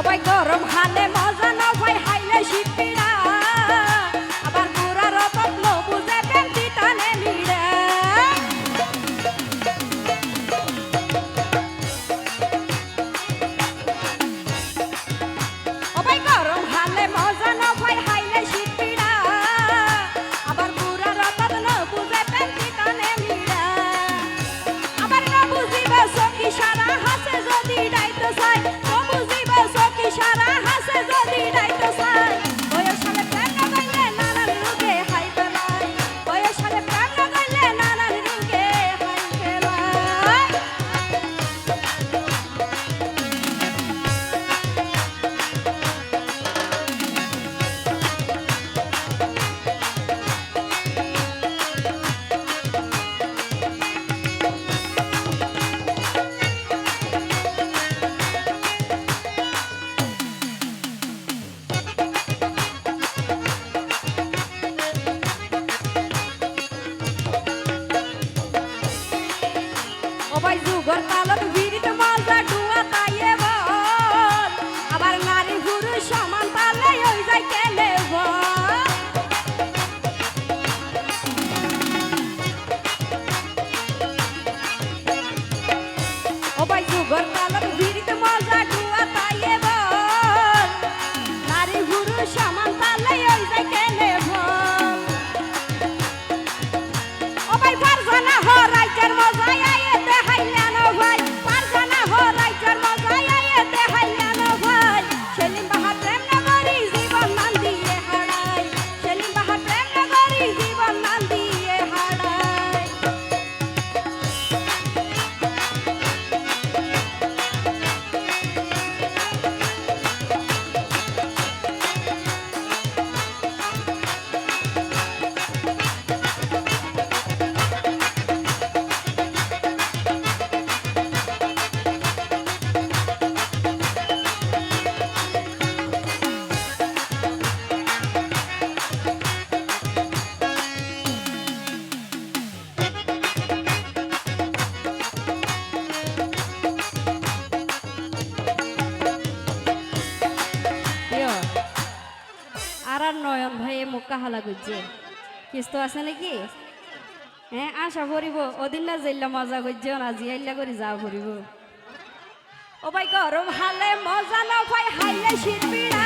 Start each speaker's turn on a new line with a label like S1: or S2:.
S1: সবাই গরম হালে মজা না ভাই হাইলে শীতপিড়া আবার পুরা রতত লো বুঝে পেন্টি টানে নিড়ে সবাই গরম হালে মজা না ভাই হাইলে শীতপিড়া আবার পুরা রতত লো বুঝে পেন্টি টানে নিড়ে আবার না বুঝিবে সখী সারা হাসে যদি ডাইতে চাই সারা হাসে যদি ডাইতে চাই বয়সালে প্রেম না গাইলে নানান রোগে হাই ফেলাই বয়সালে প্রেম না গাইলে নানান রোগে হাই ফেলাই ওবাই যুগর তালত ভিড়িত মজা ডুয়া তাইয়ে বল আবার নারী পুরুষ সমান তালে ওই যাই কেলে বল ওবাই যুগর তালত ভিড়িত মজা ডুয়া তাইয়ে বল নারী পুরুষ সমান তালে ওই যাই কেলে বল ওবাই ফারজানা হ রাইতের মজা আর নয়ন ভাই মুখ কাহালা গুজছে কিস্ত আছে নাকি হ্যাঁ আশা করিব ওদিন না যাইলা মজা করছে না জিয়াইলা করে যা করিব ও ভাই গরম হালে মজা না ভাই হাইলে শীত পিড়া